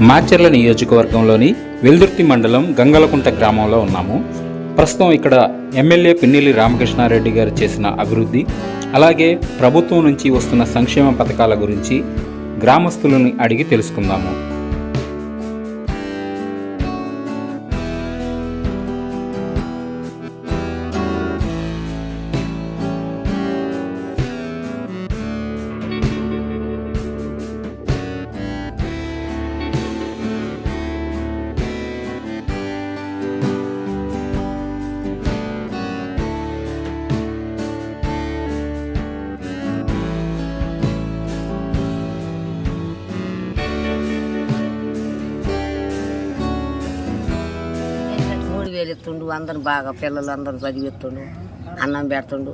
మాచర్ల నియోజకవర్గంలోని వెల్దుర్తి మండలం గంగలకుంట గ్రామంలో ఉన్నాము. ప్రస్తుతం ఇక్కడ ఎమ్మెల్యే పిన్నెల్లి రామకృష్ణారెడ్డి గారు చేసిన అభివృద్ధి, అలాగే ప్రభుత్వం నుంచి వస్తున్న సంక్షేమ పథకాల గురించి గ్రామస్తులను అడిగి తెలుసుకుందాము. ఎత్తుండు, అందరు బాగా పిల్లలు అందరూ చదివిస్తుండు, అన్నం పెడుతుండు.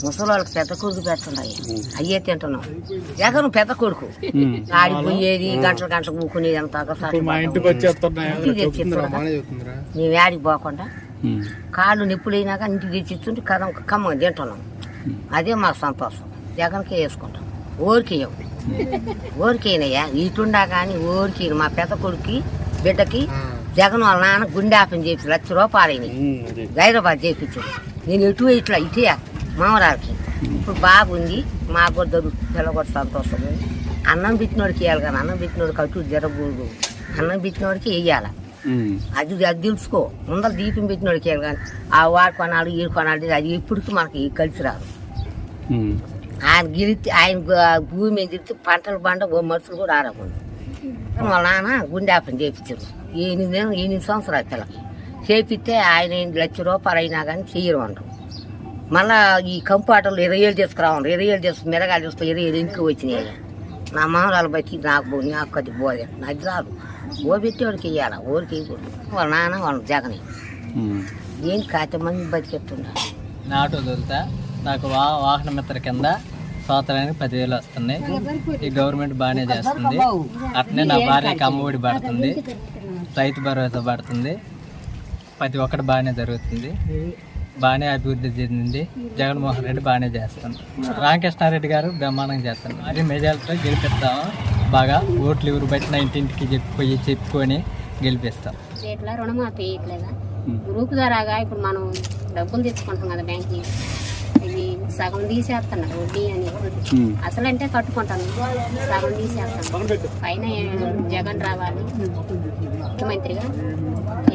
ముసలి వాళ్ళకి పెద్ద కొడుకు పెడుతుండయి, అయ్యే తింటున్నాం. జగన్ పెద్ద కొడుకు ఆడిపోయేది, గంటలు కూకునేది అంతా మేము ఆడికి పోకుండా కాళ్ళు నొప్పులైనాక ఇంటికి తెచ్చిస్తుంటే కమ్మ తింటున్నాం. అదే మాకు సంతోషం. జగన్కే వేసుకుంటాం, ఓరికేనయ్యా ఇటుండా కానీ ఓరికి. మా పెద్ద కొడుకు బిడ్డకి జగన్ వాళ్ళ నాన్న గుండె ఆపని చేసి ₹1,00,000 హైదరాబాద్ చేయించాడు. నేను ఇట్లా ఇటే మామరాలకి. ఇప్పుడు బాగుంది, మాకు కూడా దొరుకుతుంది, పిల్ల కూడా సంతోషం. అన్నం పెట్టినోడికి వేయాలి కానీ అన్నం పెట్టినోడికి అటు జరగకూడదు. అన్నం పెట్టినోడికి వేయాలి, అది తెలుసుకో. ముందర దీపం పెట్టినోడికి వేయాలి కానీ ఆ వాడు కొనాలి ఈ కొనాలి అది ఇప్పటికి మనకి కలిసి రాదు. ఆయన గెలిస్తే ఆయన భూమి మీద తిరిగితే పంటలు పంట మనుషులు కూడా ఆరకూడదు. వాళ్ళ నాన్న గుండె ఆపని చేయించారు. 8 సంవత్సరాలు పిల్లకి చేపిస్తే ఆయన ₹1,00,000 అయినా కానీ చెయ్యరు అంటారు. మళ్ళీ ఈ కంపాటలు 20,000 తీసుకురావాలి, 20,000 తీసుకు మిరగాలు చూస్తే 20,000 ఇంటికి వచ్చినాయి. నా మామూలు బట్టి నాకు కొద్ది పోదే, నాకు రాదు. పెట్టేవాడికి వెయ్యాలి, ఊరికి వేయకూడదు. వాళ్ళ నాన్న వాళ్ళ జగనే ఏంటి కాత మంది బతికెత్తున్నారు. నాటు వదులుతా నాకు వాహన మిత్ర కింద సంవత్సరానికి 10,000 వస్తున్నాయి. ఈ గవర్నమెంట్ బాగానే చేస్తుంది. అట్నే నా భార్యకి అమ్మఒడి పడుతుంది, రైతు భరోసా పడుతుంది. ప్రతి ఒక్కటి బాగానే జరుగుతుంది, బాగానే అభివృద్ధి చెందింది. జగన్మోహన్ రెడ్డి బాగానే చేస్తాను. రామకృష్ణారెడ్డి గారు బ్రహ్మాండంగా చేస్తాను. మరి మెజారిటీలో గెలిపిస్తాము. బాగా ఓట్లు ఎవరు బట్టిన ఇంటింటికి చెప్పుకొని గెలిపిస్తాం. ఇట్లా రుణమాఫీ వేయట్లేదా? గ్రూప్ ద్వారాగా ఇప్పుడు మనం డబ్బులు తెచ్చుకుంటాం కదా బ్యాంక్కి, ఇది సగం తీసేస్తున్నారు వడ్డీ అని. అసలు అంటే కట్టుకుంటాను, సగం తీసేస్తాను. పైన జగన్ రావాలి, ముఖ్యమంత్రిగా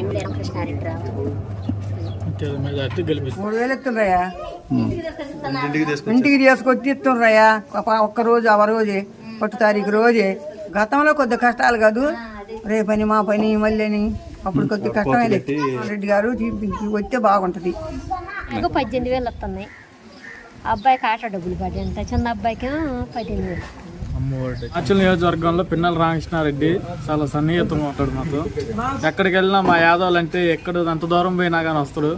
ఎమ్మెల్యే రామకృష్ణారెడ్డి రావాలి. 3,000 ఇస్తుండ్రయ్యా, ఇంటికి తీసుకొచ్చి ఇస్తుండ్రయ్యా. ఒక్కరోజు ఆ రోజే 1 తారీఖు రోజే. గతంలో కొద్ది కష్టాలు కాదు, రేపని మా పని మళ్ళీ అప్పుడు కొద్ది కష్టమే. రెడ్డి గారు వస్తే బాగుంటది. 18,000 వస్తున్నాయి. అబ్బాయికి ఆటో డబ్బులు పడ్డాయంట, చిన్న అబ్బాయికి 18,000. మాచర్ల నియోజకవర్గంలో పిన్నెల్లి రామకృష్ణారెడ్డి చాలా సన్నిహితంగా ఉంటాడు మాతో. ఎక్కడికి వెళ్ళినా మా యాదవులు అంటే ఎక్కడ ఎంత దూరం పోయినా కానీ వస్తాడు.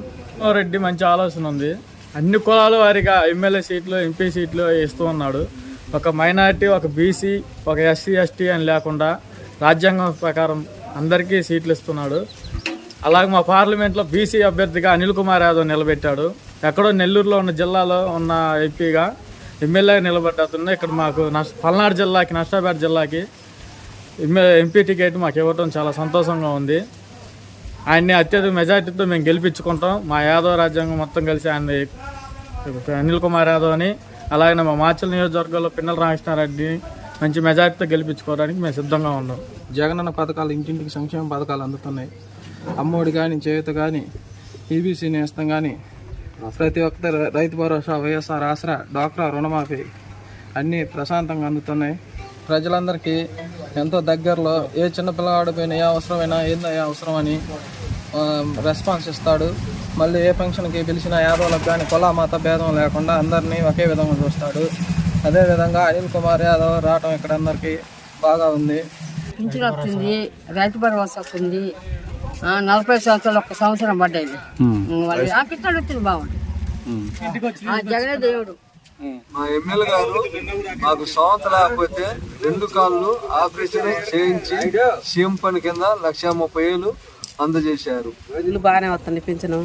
రెడ్డి మంచి ఆలోచన ఉంది. అన్ని కులాల వారిగా ఎమ్మెల్యే సీట్లు, ఎంపీ సీట్లు ఇస్తూ ఉన్నాడు. ఒక మైనారిటీ, ఒక బీసీ, ఒక ఎస్సీ, ఎస్టీ అని లేకుండా రాజ్యాంగం ప్రకారం అందరికీ సీట్లు ఇస్తున్నాడు. అలాగే మా పార్లమెంట్లో బీసీ అభ్యర్థిగా అనిల్ కుమార్ యాదవ్ నిలబెట్టాడు. ఎక్కడో నెల్లూరులో ఉన్న జిల్లాలో ఉన్న ఎంపీగా ఎమ్మెల్యే నిలబడ్డాతున్నా. ఇక్కడ మాకు పల్నాడు జిల్లాకి, నర్సాపేట జిల్లాకి ఎంపీ టికెట్ మాకు ఇవ్వటం చాలా సంతోషంగా ఉంది. ఆయన్ని అత్యధిక మెజార్టీతో మేము గెలిపించుకుంటాం. మా యాదవ్ రాజ్యాంగం మొత్తం కలిసి ఆయన్ని అనిల్ కుమార్ యాదవ్ అని, అలాగే మా మాచర్ల నియోజకవర్గంలో పిన్నెల్లి రామకృష్ణారెడ్డిని మంచి మెజార్టీతో గెలిపించుకోవడానికి మేము సిద్ధంగా ఉన్నాం. జగనన్న పథకాలు ఇంటింటికి సంక్షేమ పథకాలు అందుతున్నాయి. అమ్మఒడి కానీ, చేయూత కానీ, ఈబీసీ నేస్తం కానీ, ప్రతి ఒక్కరి రైతు భరోసా, వైఎస్ఆర్ ఆసరా, డ్వాక్రా రుణమాఫీ అన్నీ ప్రశాంతంగా అందుతున్నాయి. ప్రజలందరికీ ఎంతో దగ్గరలో ఏ చిన్న పిల్లవాడి పైన ఏ అవసరమైనా ఏ అవసరం అని రెస్పాన్స్ ఇస్తాడు. మళ్ళీ ఏ ఫంక్షన్కి పిలిచిన యాదవులకు కానీ కుల మత భేదం లేకుండా అందరినీ ఒకే విధంగా చూస్తాడు. అదేవిధంగా అనిల్ కుమార్ యాదవ్ రావటం ఇక్కడ అందరికీ బాగా ఉంది. ఇంటికి వస్తుంది, రైతు భరోసా వస్తుంది. 40 సంవత్సరాలు 1 సంవత్సరం పడ్డాయి. పిల్లలు వచ్చింది బాగుంది. జగనే దేవుడు. మా ఎమ్మెల్యే గారు మాకు సొంత లేకపోతే 2 కాళ్ళు ఆపరేషన్ చేయించి సీఎం పని కింద 1,30,000 అందజేశారు. ఇల్లు బాగానే వస్తుంది, పింఛను,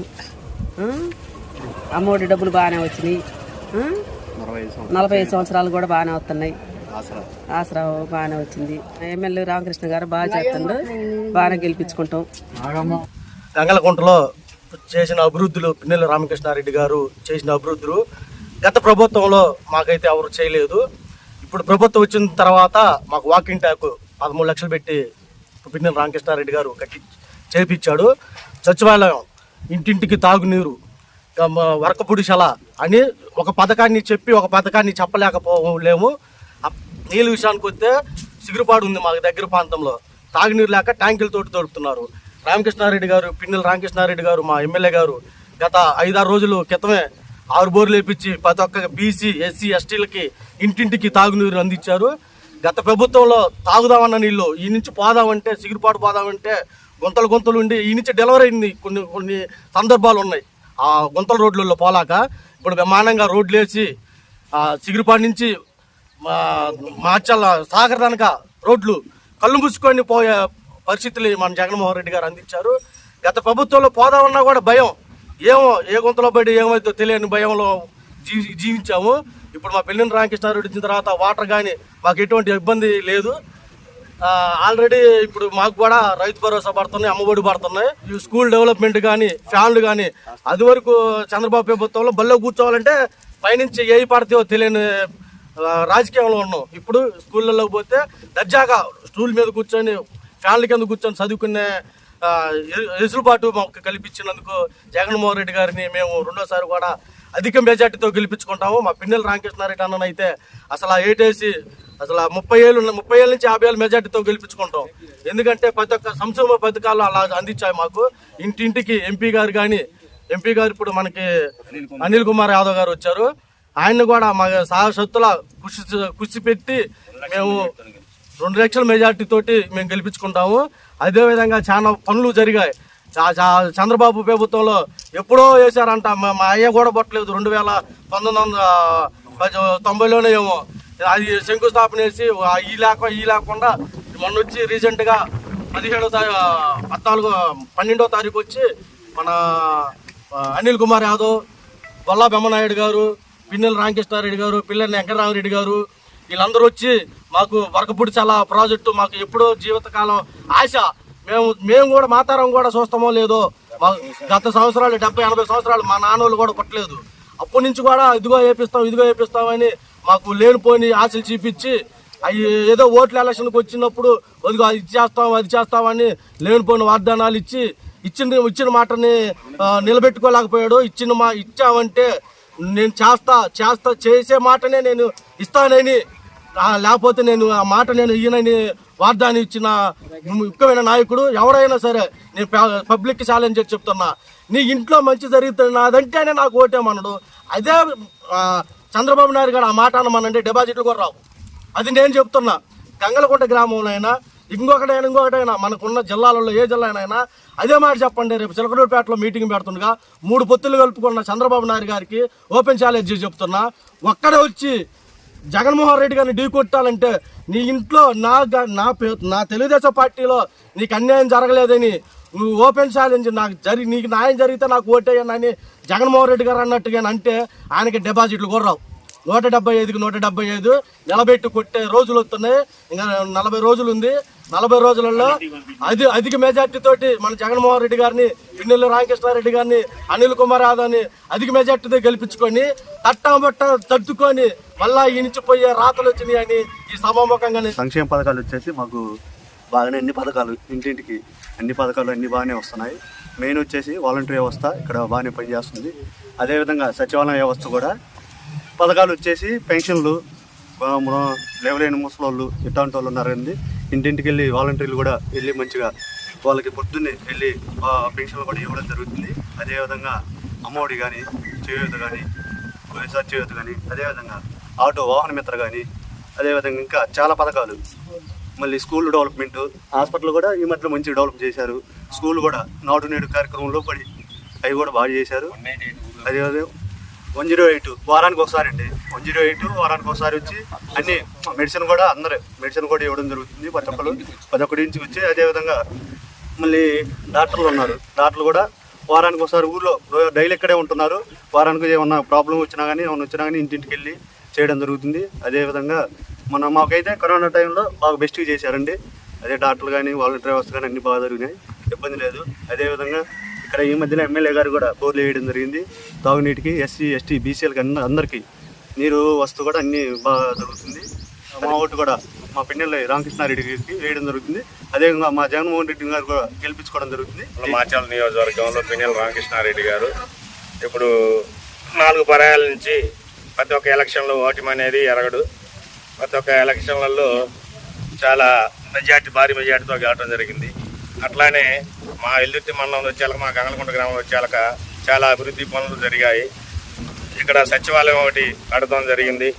అమ్మఒడి డబ్బులు బాగానే వచ్చినాయి. 45 సంవత్సరాలు కూడా బాగానే వస్తున్నాయి. ఆసరా బాగానే వచ్చింది. ఎమ్మెల్యే రామకృష్ణ గారు బాగా చేస్తుండ్రు, బాగానే గెలిపించుకుంటాం. గంగలకుంటలో చేసిన అభివృద్ధులు పిన్నెల్లి రామకృష్ణారెడ్డి గారు చేసిన అభివృద్ధులు గత ప్రభుత్వంలో మాకైతే ఎవరు చేయలేదు. ఇప్పుడు ప్రభుత్వం వచ్చిన తర్వాత మాకు వాకింగ్ ట్యాక్ 13 లక్షలు పెట్టి పిన్నెల్లి రామకృష్ణారెడ్డి గారు చేపించాడు. సచివాలయం, ఇంటింటికి తాగునీరు, వరకపుడిశల అని ఒక పథకాన్ని చెప్పి ఒక పథకాన్ని చెప్పలేకపోలేము. నీళ్ళ విషయానికి వస్తే సిగురుపాడు ఉంది మాకు దగ్గర ప్రాంతంలో, తాగునీరు లేక ట్యాంకులతోటి తోడుతున్నారు. రామకృష్ణారెడ్డి గారు, పిన్నెల్లి రామకృష్ణారెడ్డి గారు మా ఎమ్మెల్యే గారు గత 5-6 రోజుల క్రితమే 6 బోర్లు వేపించి ప్రతి ఒక్క బీసీ, ఎస్సీ, ఎస్టీలకి ఇంటింటికి తాగునీరు అందించారు. గత ప్రభుత్వంలో తాగుదామన్న నీళ్ళు ఈ నుంచి పోదామంటే, సిగురుపాటు పోదామంటే గుంతలు ఉండి ఈ నుంచి డెలివరీ అయింది. కొన్ని సందర్భాలు ఉన్నాయి ఆ గుంతల రోడ్లలో పోలాక. ఇప్పుడు బ్రహ్మాండంగా రోడ్లు వేసి సిగురుపాటు నుంచి మార్చాల సాగర్ కనుక రోడ్లు కళ్ళు మూసుకొని పోయే పరిస్థితులు మన జగన్మోహన్ రెడ్డి గారు అందించారు. గత ప్రభుత్వంలో పోదామన్నా కూడా భయం, ఏమో ఏ గుంతలో పడి ఏమైతే తెలియని భయంలో జీవించాము. ఇప్పుడు మా పిన్నెల్లి రామకృష్ణారెడ్డి వచ్చిన తర్వాత వాటర్ కానీ మాకు ఎటువంటి ఇబ్బంది లేదు. ఆల్రెడీ ఇప్పుడు మాకు కూడా రైతు భరోసా పడుతున్నాయి, అమ్మఒడి పడుతున్నాయి. ఈ స్కూల్ డెవలప్మెంట్ కానీ, ఫ్యాన్లు కానీ, అది వరకు చంద్రబాబు ప్రభుత్వంలో బల్లో కూర్చోవాలంటే పైనుంచి ఏ పడతాయో తెలియని రాజకీయంలో ఉన్నాం. ఇప్పుడు స్కూళ్ళల్లో పోతే దర్జాగా స్టూల్ మీద కూర్చొని, ఫ్యాన్ల కింద కూర్చొని చదువుకునే ఎసులుబాటు మాకు కల్పించినందుకు జగన్మోహన్ రెడ్డి గారిని మేము రెండోసారి కూడా అధిక మెజార్టీతో గెలిపించుకుంటాము. మా పిన్నెల్లి రామకృష్ణారెడ్డి అన్ననైతే అసలు ఏటేసి అసలు 30 ఏళ్ళ నుంచి 50 ఏళ్ళ మెజార్టీతో గెలిపించుకుంటాం. ఎందుకంటే ప్రతి ఒక్క సంక్షేమ పథకాలు అలా అందించాయి మాకు. ఇంటింటికి ఎంపీ గారు కానీ, ఎంపీ గారు ఇప్పుడు మనకి అనిల్ కుమార్ యాదవ్ గారు వచ్చారు. ఆయన్ని కూడా మా సహశక్తుల కృషి పెట్టి మేము 2 లక్షల మెజార్టీ తోటి మేము గెలిపించుకుంటాము. అదేవిధంగా చాలా పనులు జరిగాయి. చంద్రబాబు ప్రభుత్వంలో ఎప్పుడో వేశారంట, మా అయ్య కూడా పట్టలేదు. 1990లోనే ఏమో అది శంకుస్థాపన చేసి ఈ లేకుండా మొన్న వచ్చి రీసెంట్గా 12వ తారీఖు వచ్చి మన అనిల్ కుమార్ యాదవ్, బొల్లా బ్రహ్మనాయుడు గారు, పిన్నెల్లి రామకృష్ణారెడ్డి గారు, పిల్లెల్లి వెంకటరామరెడ్డి గారు వీళ్ళందరూ వచ్చి మాకు వరకపుడిశల ప్రాజెక్టు మాకు ఎప్పుడో జీవితకాలం ఆశ. మేము కూడా మాతారం కూడా చూస్తామో లేదో, గత సంవత్సరాలు 70-80 సంవత్సరాలు మా నాన్నోళ్ళు కూడా పట్టలేదు. అప్పటి నుంచి కూడా ఇదిగో వేపిస్తామని మాకు లేనిపోని ఆశలు చూపించి అవి ఏదో ఓట్ల ఎలక్షన్కి వచ్చినప్పుడు ఇదిగో అది చేస్తామని లేనిపోయిన వాగ్దానాలు ఇచ్చిన మాటని నిలబెట్టుకోలేకపోయాడు. ఇచ్చామంటే నేను చేసే మాటనే నేను ఇస్తానని, లేకపోతే నేను ఆ మాట నేను ఇయ్యనని వాగ్దానం ఇచ్చిన ముఖ్యమైన నాయకుడు. ఎవరైనా సరే నేను పబ్లిక్ ఛాలెంజ్ చెప్తున్నా, నీ ఇంట్లో మంచి జరుగుతున్నదంటేనే నాకు ఓటేమన్నాడు. అదే చంద్రబాబు నాయుడు గారు ఆ మాట అనమనంటే డిపాజిట్లు కూడా రావు. అది నేను చెప్తున్నా. గంగలకుంట గ్రామంలో అయినా ఇంకొకటైనా మనకున్న జిల్లాలలో ఏ జిల్లా అయినా అదే మాట చెప్పండి. రేపు చిలకలూరుపేటలో మీటింగ్ పెడుతుండగా 3 పొత్తులు కలుపుకున్న చంద్రబాబు నాయుడు గారికి ఓపెన్ ఛాలెంజ్ చెప్తున్నా, ఒక్కడే వచ్చి జగన్మోహన్ రెడ్డి గారిని ఢీ కొట్టాలంటే నీ ఇంట్లో నా తెలుగుదేశం పార్టీలో నీకు అన్యాయం జరగలేదని నువ్వు ఓపెన్ ఛాలెంజ్ నీకు న్యాయం జరిగితే నాకు ఓటేయనని జగన్మోహన్ రెడ్డి గారు అన్నట్టుగా అంటే ఆయనకి డిపాజిట్లు కూడా రావు. 175కి 175 నిలబెట్టి కొట్టే రోజులు వస్తున్నాయి. ఇంకా 40 రోజులు ఉంది. 40 రోజులలో అధిక మెజార్టీ తోటి మన జగన్మోహన్ రెడ్డి గారిని, పిన్నెల్లి రామకృష్ణారెడ్డి గారిని, అనిల్ కుమార్ యాదవ్ని అధిక మెజార్టీతో గెలిపించుకొని తట్టుకొని మళ్ళా ఈ నుంచి పోయే రాతలు వచ్చినాయి అని ఈ సభాముఖంగా సంక్షేమ పథకాలు వచ్చేసి మాకు బాగానే అన్ని పథకాలు, ఇంటింటికి అన్ని పథకాలు అన్ని బాగానే వస్తున్నాయి. మెయిన్ వచ్చేసి వాలంటీర్ వ్యవస్థ ఇక్కడ బాగానే పనిచేస్తుంది. అదేవిధంగా సచివాలయ వ్యవస్థ కూడా పథకాలు వచ్చేసి పెన్షన్లు, లేవలేని ముసలోళ్ళు ఇట్లాంటి వాళ్ళు ఉన్నారండి. ఇంటింటికి వెళ్ళి వాలంటీర్లు కూడా వెళ్ళి మంచిగా వాళ్ళకి పొద్దున్నే వెళ్ళి పెన్షన్లు కూడా ఇవ్వడం జరుగుతుంది. అదేవిధంగా అమ్మఒడి కానీ, చేయూత కానీ, వైఎస్ఆర్ చేయూత కానీ, అదేవిధంగా ఆటో వాహన మిత్ర కానీ, అదేవిధంగా ఇంకా చాలా పథకాలు. మళ్ళీ స్కూల్ డెవలప్మెంట్, హాస్పిటల్ కూడా ఈ మధ్యలో మంచిగా డెవలప్ చేశారు. స్కూల్ కూడా నాటు నేడు కార్యక్రమంలో పడి అవి కూడా బాగా చేశారు. అదేవిధంగా 108 వారానికి ఒకసారి అండి. 108 వారానికి ఒకసారి వచ్చి అన్ని మెడిసిన్ కూడా మెడిసిన్ కూడా ఇవ్వడం జరుగుతుంది. ప్రతి ఒక్కరి నుంచి వచ్చి అదేవిధంగా మళ్ళీ డాక్టర్లు ఉన్నారు. డాక్టర్లు కూడా వారానికి ఒకసారి ఊళ్ళో డైలీ ఇక్కడే ఉంటున్నారు. వారానికి ఏమన్నా ప్రాబ్లం వచ్చినా కానీ ఇంటింటికి వెళ్ళి చేయడం జరుగుతుంది. అదేవిధంగా మాకైతే కరోనా టైంలో బాగా బెస్ట్గా చేశారండి. అదే డాక్టర్లు కానీ వాలంటీర్ వ్యవస్థ కానీ అన్ని బాగా జరిగినాయి, ఇబ్బంది లేదు. అదేవిధంగా ఇక్కడ ఈ మధ్యలో ఎమ్మెల్యే గారు కూడా బోర్లు వేయడం జరిగింది. తాగునీటికి ఎస్సీ ఎస్టీ బీసీలకి అందరికీ నీరు వస్తూ కూడా అన్నీ బాగా జరుగుతుంది. మా ఓటు కూడా మా పిన్నెల్లి రామకృష్ణారెడ్డి గారికి వేయడం జరుగుతుంది. అదేవిధంగా మా జగన్మోహన్ రెడ్డి గారు కూడా గెలిపించుకోవడం జరుగుతుంది. మాచర్ల నియోజకవర్గంలో పిన్నెల్లి రామకృష్ణారెడ్డి గారు ఇప్పుడు 4 పర్యాయాల నుంచి ప్రతి ఒక్క ఎలక్షన్లో ఓటమి అనేది ఎరగడు. ప్రతి ఒక్క ఎలక్షన్లలో చాలా భారీ మెజార్టీతో గెలవడం జరిగింది. అట్లానే మా వెల్దుర్తి మండలంలో వచ్చాక, మా గంగలకుంట గ్రామంలో వచ్చాక చాలా అభివృద్ధి పనులు జరిగాయి. ఇక్కడ సచివాలయం ఒకటి కడతాం జరిగింది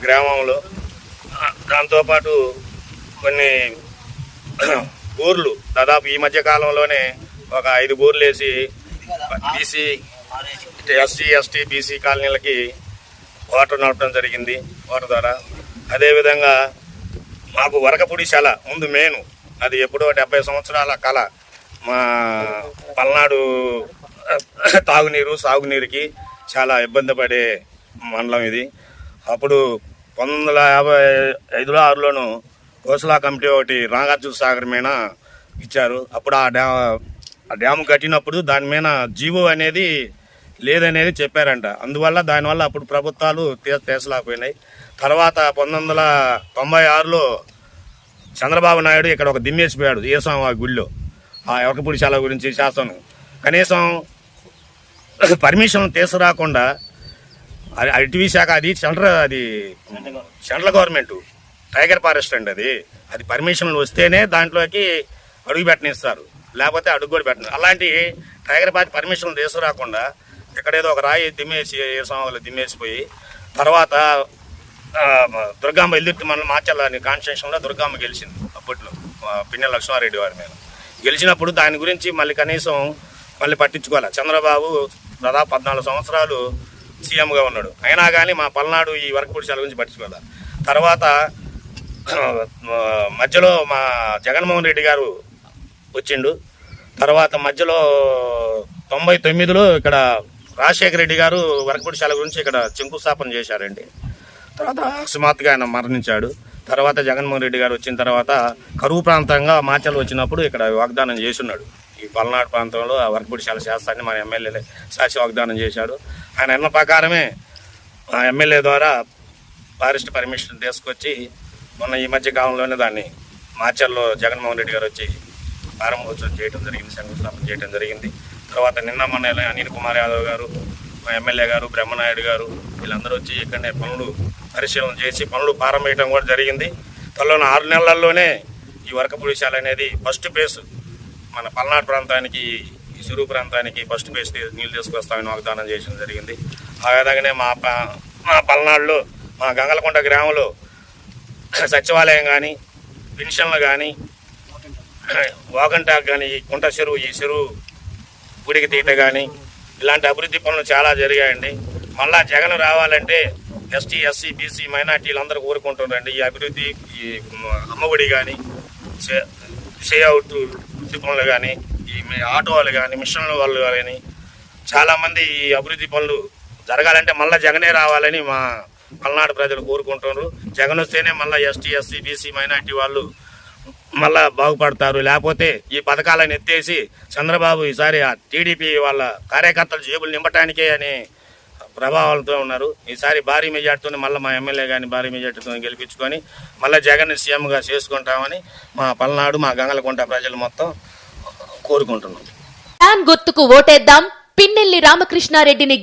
గ్రామంలో. దాంతోపాటు కొన్ని బోర్లు దాదాపు ఈ మధ్య కాలంలోనే ఒక 5 బోర్లు వేసి బీసీ ఎస్సీ ఎస్టీ బీసీ కాలనీలకి వాటర్ నడపడం జరిగింది వాటర్ ద్వారా. అదేవిధంగా మాకు వరకపూడిశాల ముందు మెయిన్, అది ఎప్పుడో 70 సంవత్సరాల కళ. మా పల్నాడు తాగునీరు సాగునీరుకి చాలా ఇబ్బంది పడే మండలం ఇది. అప్పుడు 1955లో 6లోనూ కోసలా కమిటీ ఒకటి నాగార్జున సాగర్ మీద ఇచ్చారు. అప్పుడు ఆ డ్యాము కట్టినప్పుడు దాని మీద జీవో అనేది లేదనేది చెప్పారంట. అందువల్ల దానివల్ల అప్పుడు ప్రభుత్వాలు తీసలేకపోయినాయి. తర్వాత 1996లో చంద్రబాబు నాయుడు ఇక్కడ ఒక దిమ్మేసిపోయాడు ఏసాం ఆ గుళ్ళో, ఆ ఎవకపూడిశాల గురించి శాసనం. కనీసం పర్మిషన్ తీసుకురాకుండా అటవీ శాఖ, అది సెంట్రల్ గవర్నమెంట్ టైగర్ ఫారెస్ట్ అండి, అది పర్మిషన్లు వస్తేనే దాంట్లోకి అడుగు పెట్టనిస్తారు, లేకపోతే అడుగు కూడా పెట్టను. అలాంటి టైగర్ పార్టీ పర్మిషన్లు తీసుకురాకుండా ఇక్కడేదో ఒక రాయి దిమ్మేసిపోయి తర్వాత దుర్గమ్మ వెల్దుర్తి మండలం మాచర్ల కాన్స్టిట్యూషన్లో దుర్గమ్మ గెలిచింది. అప్పట్లో పిన్నెల్లి లక్ష్మారెడ్డి వారి మీద గెలిచినప్పుడు దాని గురించి మళ్ళీ కనీసం పట్టించుకోవాలి. చంద్రబాబు దాదాపు 14 సంవత్సరాలు సీఎంగా ఉన్నాడు, అయినా కానీ మా పల్నాడు ఈ వరకపూడిశాల గురించి పట్టించుకోవాలి. తర్వాత మధ్యలో మా జగన్మోహన్ రెడ్డి గారు వచ్చిండు. తర్వాత మధ్యలో 99లో ఇక్కడ రాజశేఖర రెడ్డి గారు వరకపూడిశాల గురించి ఇక్కడ శంకుస్థాపన చేశారండి. తర్వాత అకస్మాత్తుగా ఆయన మరణించాడు. తర్వాత జగన్మోహన్ రెడ్డి గారు వచ్చిన తర్వాత కరువు ప్రాంతంగా మాచర్లు వచ్చినప్పుడు ఇక్కడ వాగ్దానం చేస్తున్నాడు. ఈ పల్నాడు ప్రాంతంలో ఆ వరకపూడిశాల శాస్త్రాన్ని మన ఎమ్మెల్యే సాక్షి వాగ్దానం చేశాడు. ఆయన అన్న ప్రకారమే ఆ ఎమ్మెల్యే ద్వారా ఫారెస్ట్ పర్మిషన్ తీసుకొచ్చి మొన్న ఈ మధ్య కాలంలోనే దాన్ని మాచర్లో జగన్మోహన్ రెడ్డి గారు వచ్చి ప్రారంభోత్సవం చేయడం జరిగింది, శంకుస్థాపన చేయడం జరిగింది. తర్వాత నిన్న మొన్న అనిల్ కుమార్ యాదవ్ గారు, మా ఎమ్మెల్యే గారు, బ్రహ్మనాయుడు గారు వీళ్ళందరూ వచ్చి ఇక్కడనే పనులు పరిశీలన చేసి పనులు ప్రారంభించడం కూడా జరిగింది. త్వరలో 6 నెలల్లోనే ఈ వరకపూడిశాల అనేది ఫస్ట్ ఫేజ్ మన పల్నాడు ప్రాంతానికి, ఈ సిరువు ప్రాంతానికి ఫస్ట్ ఫేజ్ నీళ్ళు తీసుకొస్తామని వాగ్దానం చేయడం జరిగింది. ఆ విధంగానే మా పల్నాడులో మా గంగలకుంట గ్రామంలో సచివాలయం కానీ, పెన్షన్లు కానీ, వాగంటాక్ కానీ, ఈ కుంట చెరువు, ఈ చెరువు గుడికి తీట కానీ ఇలాంటి అభివృద్ధి పనులు చాలా జరిగాయండి. మళ్ళా జగన్ రావాలంటే ఎస్టీ ఎస్సీ బీసీ మైనార్టీలు అందరూ కోరుకుంటున్నారండి. ఈ అభివృద్ధి, ఈ అమ్మఒడి కానీ, అవుట్ వృత్తి పనులు కానీ, ఈ ఆటో వాళ్ళు కానీ, మిషన్ల వాళ్ళు కానీ చాలామంది ఈ అభివృద్ధి పనులు జరగాలంటే మళ్ళీ జగనే రావాలని మా పల్నాడు ప్రజలు కోరుకుంటున్నారు. జగన్ వస్తేనే మళ్ళీ ఎస్టీ ఎస్సీ బీసీ మైనార్టీ వాళ్ళు మళ్ళా బాగుపడతారు. లేకపోతే ఈ పథకాలను ఎత్తేసి చంద్రబాబు ఈసారి ఆ టీడీపీ వాళ్ళ కార్యకర్తలు జేబులు నింపటానికే అని ప్రభావాలతో ఉన్నారు. ఈసారి భారీ మెజార్టీతో మళ్ళీ మా ఎమ్మెల్యే కానీ భారీ మెజార్టీతో గెలిపించుకొని మళ్ళీ జగన్ సీఎంగా చేసుకుంటామని మా పల్నాడు, మా గంగలకుంట ప్రజలు మొత్తం కోరుకుంటున్నాం. గుర్తుకు ఓటేద్దాం, పిన్నెల్లి రామకృష్ణారెడ్డిని